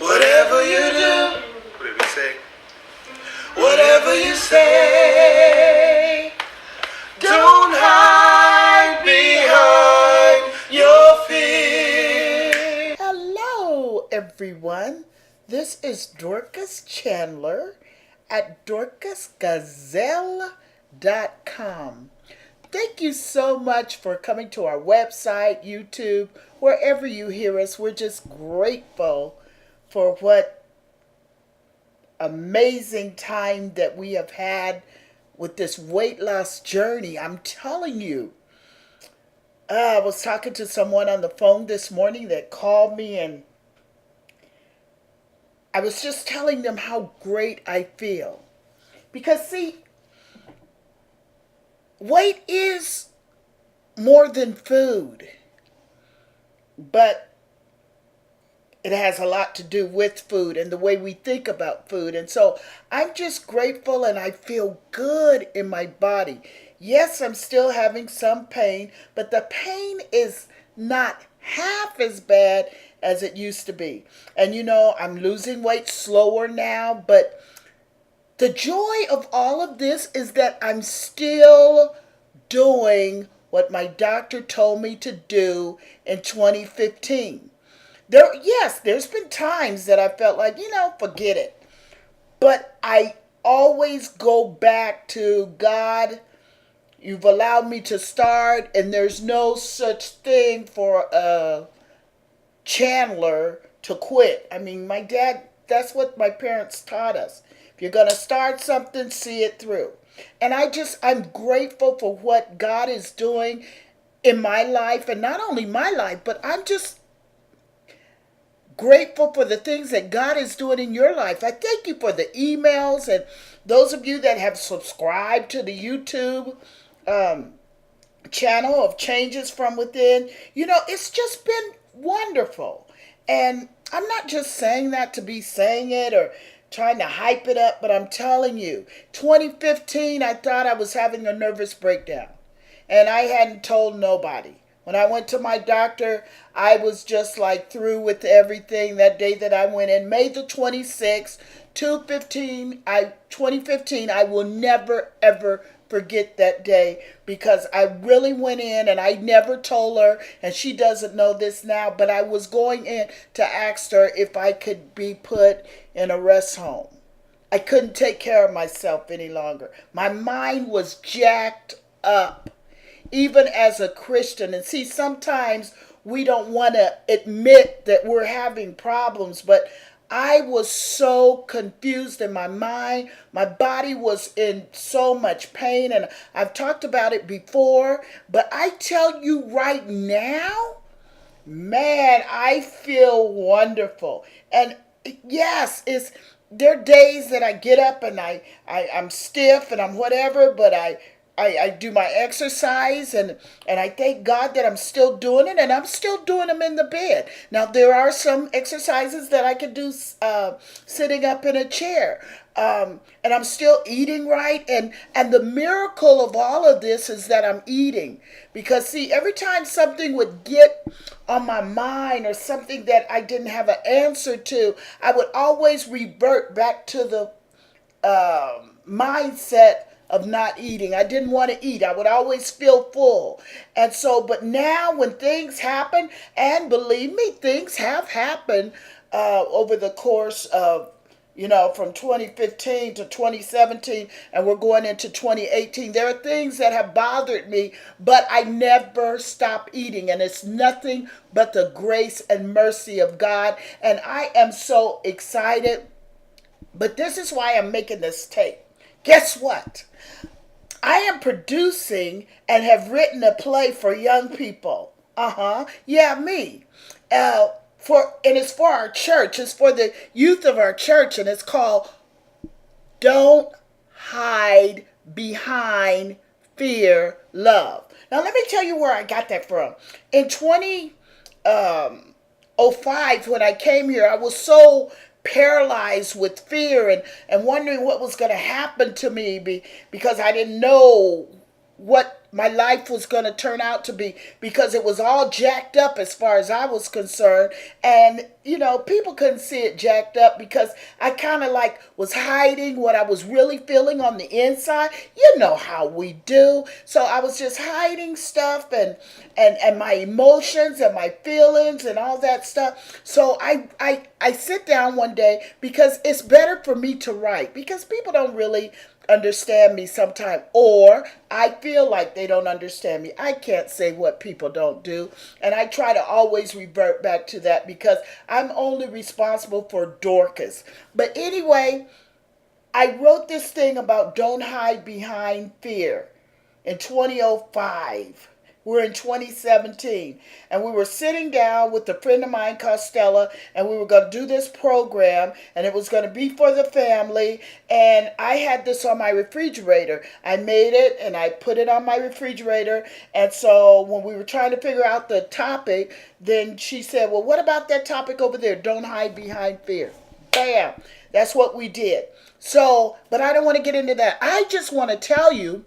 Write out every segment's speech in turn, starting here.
Whatever you do, what did we say? Whatever you say, don't hide behind your fear. Hello, everyone. This is Dorcas Chandler at dorcasgazelle.com. Thank you so much for coming to our website, YouTube, wherever you hear us. We're just grateful for what amazing time that we have had with this weight loss journey. I'm telling you, I was talking to someone on the phone this morning that called me, and I was just telling them how great I feel. Because, see, weight is more than food, but it has a lot to do with food and the way we think about food. And so I'm just grateful and I feel good in my body. Yes, I'm still having some pain, but the pain is not half as bad as it used to be. And you know, I'm losing weight slower now, but the joy of all of this is that I'm still doing what my doctor told me to do in 2015. There's been times that I felt like, forget it. But I always go back to God. You've allowed me to start, and there's no such thing for a Chandler to quit. I mean, my dad, that's what my parents taught us. If you're going to start something, see it through. And I'm grateful for what God is doing in my life, and not only my life, but I'm just grateful for the things that God is doing in your life. I thank you for the emails and those of you that have subscribed to the YouTube channel of Changes from Within. It's just been wonderful. And I'm not just saying that to be saying it or trying to hype it up, but I'm telling you, 2015, I thought I was having a nervous breakdown. And I hadn't told nobody. When I went to my doctor, I was just like through with everything that day that I went in. May the 26th, 2015, I will never, ever forget that day because I really went in and I never told her, and she doesn't know this now, but I was going in to ask her if I could be put in a rest home. I couldn't take care of myself any longer. My mind was jacked up. Even as a Christian. And see, sometimes we don't want to admit that we're having problems, but I was so confused in my mind. My body was in so much pain, and I've talked about it before, but I tell you right now, man, I feel wonderful. And yes, there are days that I get up and I'm stiff and I'm whatever, but I do my exercise, and I thank God that I'm still doing it, and I'm still doing them in the bed. Now, there are some exercises that I can do sitting up in a chair, and I'm still eating right, and the miracle of all of this is that I'm eating. Because, see, every time something would get on my mind or something that I didn't have an answer to, I would always revert back to the mindset of not eating. I didn't want to eat. I would always feel full. And so, but now when things happen, and believe me, things have happened over the course of, from 2015 to 2017, and we're going into 2018. There are things that have bothered me, but I never stop eating. And it's nothing but the grace and mercy of God. And I am so excited. But this is why I'm making this tape. Guess what? I am producing and have written a play for young people. Yeah, me. And it's for our church. It's for the youth of our church, and it's called Don't Hide Behind Fear, Love. Now, let me tell you where I got that from. In 2005, when I came here, I was so paralyzed with fear and wondering what was going to happen to me because I didn't know what my life was going to turn out to be, because it was all jacked up as far as I was concerned. And, people couldn't see it jacked up because I kind of like was hiding what I was really feeling on the inside. You know how we do. So I was just hiding stuff and my emotions and my feelings and all that stuff. So I sit down one day, because it's better for me to write, because people don't really understand me sometimes, or I feel like they don't understand me. I can't say what people don't do, and I try to always revert back to that, because I'm only responsible for Dorcas. But anyway, I wrote this thing about don't hide behind fear in 2005. We're in 2017, and we were sitting down with a friend of mine, Costello, and we were going to do this program, and it was going to be for the family. And I had this on my refrigerator. I made it, and I put it on my refrigerator. And so when we were trying to figure out the topic, then she said, well, what about that topic over there? Don't hide behind fear. Bam. That's what we did. So, but I don't want to get into that. I just want to tell you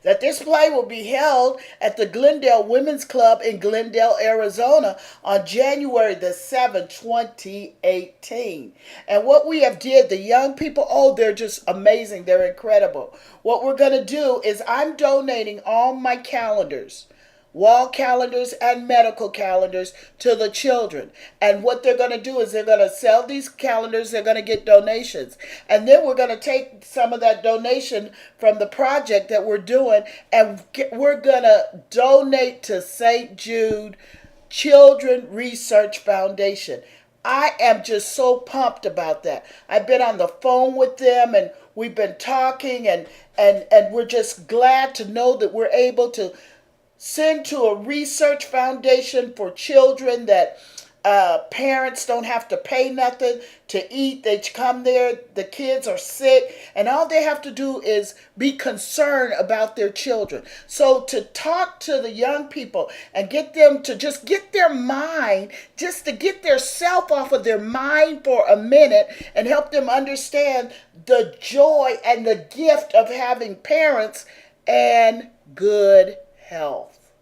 that this play will be held at the Glendale Women's Club in Glendale, Arizona on January the 7th, 2018. And what we have did, the young people, they're just amazing. They're incredible. What we're going to do is I'm donating all my calendars, wall calendars and medical calendars, to the children. And what they're going to do is they're going to sell these calendars. They're going to get donations. And then we're going to take some of that donation from the project that we're doing, and we're going to donate to St. Jude Children Research Foundation. I am just so pumped about that. I've been on the phone with them, and we've been talking, and we're just glad to know that we're able to send to a research foundation for children that parents don't have to pay nothing to eat. They come there, the kids are sick, and all they have to do is be concerned about their children. So to talk to the young people and get them to just get their mind, just to get their self off of their mind for a minute, and help them understand the joy and the gift of having parents and good health.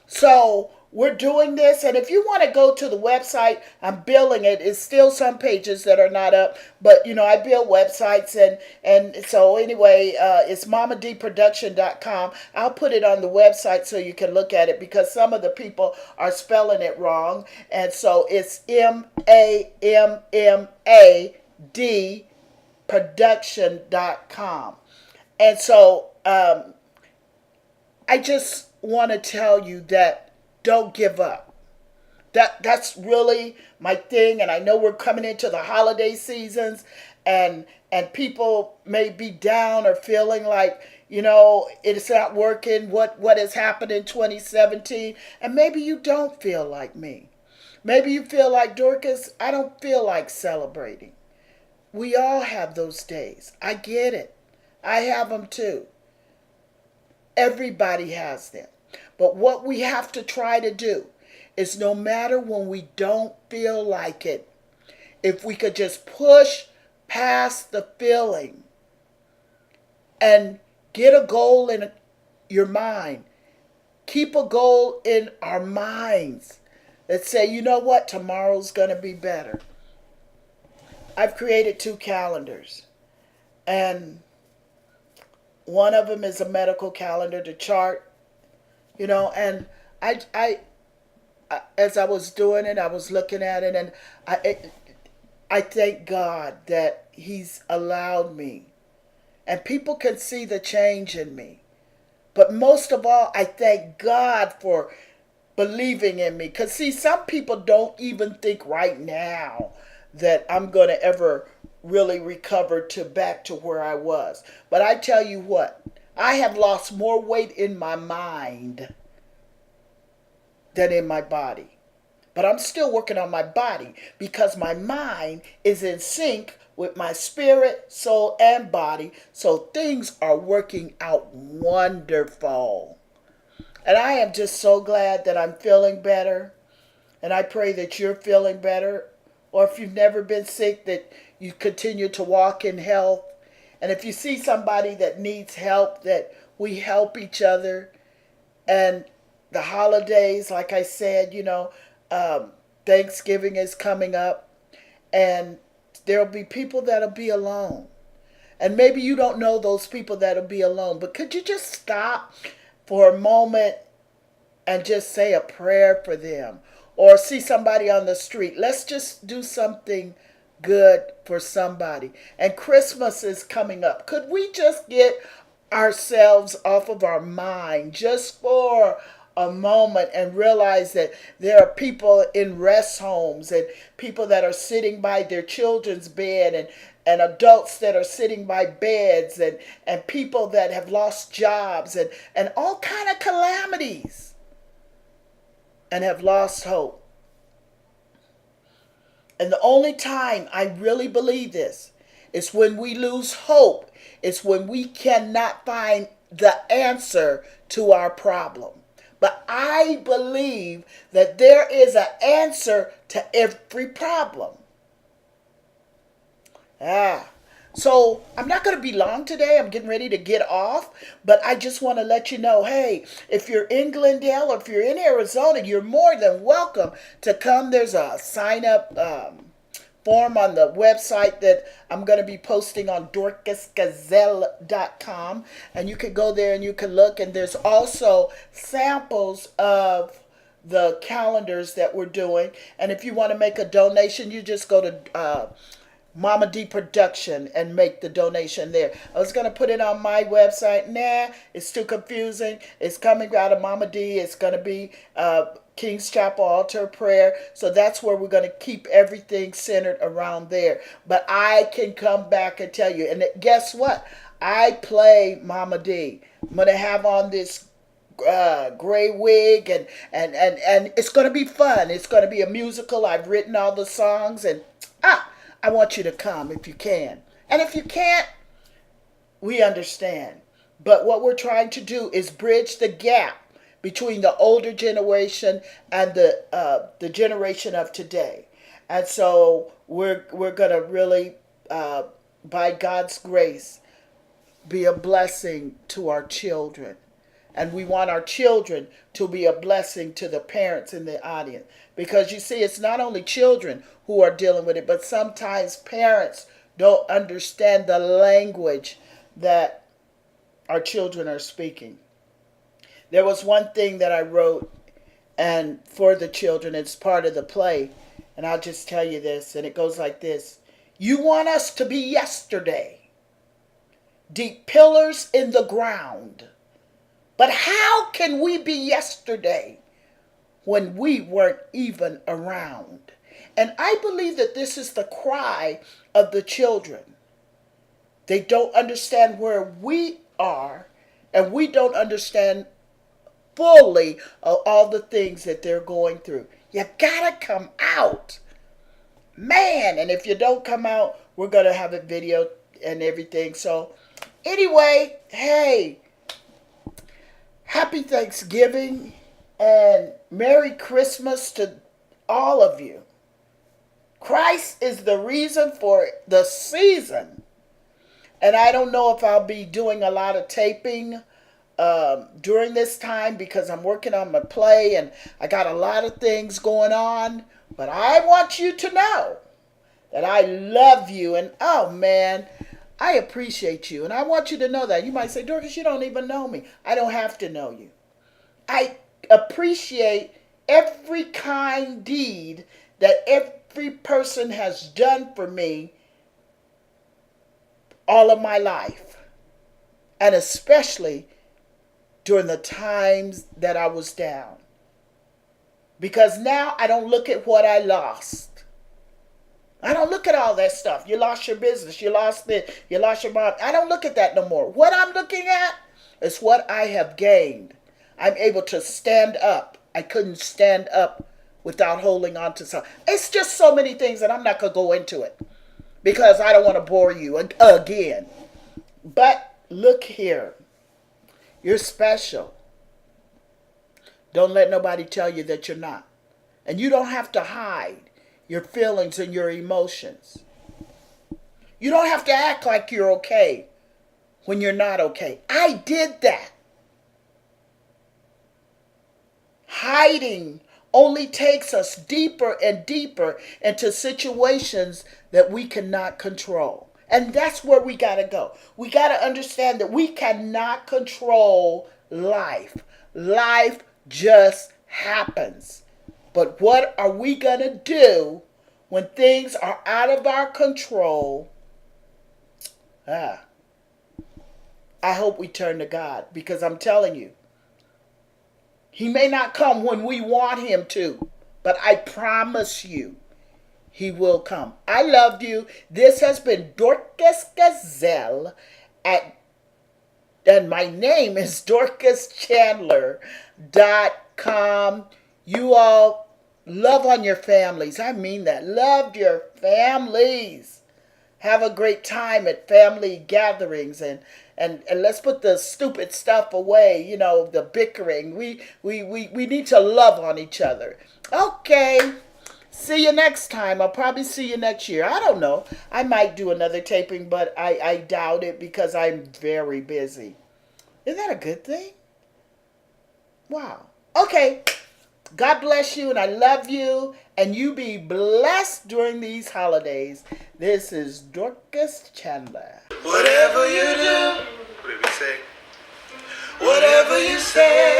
So we're doing this, and if you want to go to the website, I'm building it. It's still some pages that are not up, but I build websites, and so anyway, it's mamadproduction.com. I'll put it on the website so you can look at it, because some of the people are spelling it wrong, and so it's MAMMAD production.com. And so I just want to tell you that don't give up. That's really my thing. And I know we're coming into the holiday seasons, and people may be down or feeling like, it's not working, what has happened in 2017. And maybe you don't feel like me. Maybe you feel like, Dorcas, I don't feel like celebrating. We all have those days. I get it. I have them too. Everybody has them. But what we have to try to do is, no matter when we don't feel like it, if we could just push past the feeling and get a goal in your mind, keep a goal in our minds that say, you know what, tomorrow's going to be better. I've created 2 calendars, and one of them is a medical calendar to chart, and I as I was doing it, I was looking at it, and I thank God that He's allowed me, and people can see the change in me. But most of all, I thank God for believing in me, because see, some people don't even think right now that I'm going to ever really recover back to where I was. But I tell you what, I have lost more weight in my mind than in my body. But I'm still working on my body, because my mind is in sync with my spirit, soul, and body. So things are working out wonderful. And I am just so glad that I'm feeling better. And I pray that you're feeling better. Or if you've never been sick, that you continue to walk in health. And if you see somebody that needs help, that we help each other. And the holidays, like I said, Thanksgiving is coming up, and there'll be people that'll be alone. And maybe you don't know those people that'll be alone, but could you just stop for a moment and just say a prayer for them? Or see somebody on the street. Let's just do something good for somebody. And Christmas is coming up. Could we just get ourselves off of our mind just for a moment and realize that there are people in rest homes and people that are sitting by their children's bed, and adults that are sitting by beds, and people that have lost jobs, and all kind of calamities, and have lost hope. And the only time I really believe this is when we lose hope. It's when we cannot find the answer to our problem. But I believe that there is an answer to every problem. So I'm not going to be long today. I'm getting ready to get off. But I just want to let you know, hey, if you're in Glendale or if you're in Arizona, you're more than welcome to come. There's a sign-up form on the website that I'm going to be posting on dorcasgazelle.com. And you can go there and you can look. And there's also samples of the calendars that we're doing. And if you want to make a donation, you just go to Mama D Production and make the donation there. I was going to put it on my website. Nah, it's too confusing. It's coming out of Mama D. It's going to be King's Chapel Altar Prayer. So that's where we're going to keep everything centered around there. But I can come back and tell you. And guess what? I play Mama D. I'm going to have on this gray wig, and it's going to be fun. It's going to be a musical. I've written all the songs, and I want you to come if you can. And if you can't, we understand. But what we're trying to do is bridge the gap between the older generation and the generation of today. And so we're going to really, by God's grace, be a blessing to our children. And we want our children to be a blessing to the parents in the audience. Because you see, it's not only children who are dealing with it, but sometimes parents don't understand the language that our children are speaking. There was one thing that I wrote, and for the children, it's part of the play. And I'll just tell you this, and it goes like this. You want us to be yesterday, deep pillars in the ground. But how can we be yesterday when we weren't even around? And I believe that this is the cry of the children. They don't understand where we are, and we don't understand fully all the things that they're going through. You gotta come out. Man, and if you don't come out, we're going to have a video and everything. So anyway, hey, happy Thanksgiving and Merry Christmas to all of you. Christ is the reason for the season. And I don't know if I'll be doing a lot of taping during this time because I'm working on my play and I got a lot of things going on. But I want you to know that I love you, and oh man, I appreciate you. And I want you to know that. You might say, Dorcas, you don't even know me. I don't have to know you. I appreciate every kind deed that every person has done for me all of my life. And especially during the times that I was down. Because now I don't look at what I lost. I don't look at all that stuff. You lost your business. You lost this. You lost your mom. I don't look at that no more. What I'm looking at is what I have gained. I'm able to stand up. I couldn't stand up without holding on to something. It's just so many things that I'm not going to go into it. Because I don't want to bore you again. But look here. You're special. Don't let nobody tell you that you're not. And you don't have to hide your feelings and your emotions. You don't have to act like you're okay when you're not okay. I did that. Hiding only takes us deeper and deeper into situations that we cannot control. And that's where we got to go. We got to understand that we cannot control life. Life just happens. But what are we going to do when things are out of our control? I hope we turn to God, because I'm telling you, He may not come when we want Him to, but I promise you, He will come. I love you. This has been Dorcas Gazelle, and my name is DorcasChandler.com. You all love on your families. I mean that. Love your families. Have a great time at family gatherings, and let's put the stupid stuff away, the bickering. We need to love on each other. Okay. See you next time. I'll probably see you next year. I don't know. I might do another taping, but I doubt it, because I'm very busy. Isn't that a good thing? Wow. Okay. God bless you, and I love you, and you be blessed during these holidays. This is Dorcas Chandler. Whatever you do, what did we say? Whatever you say.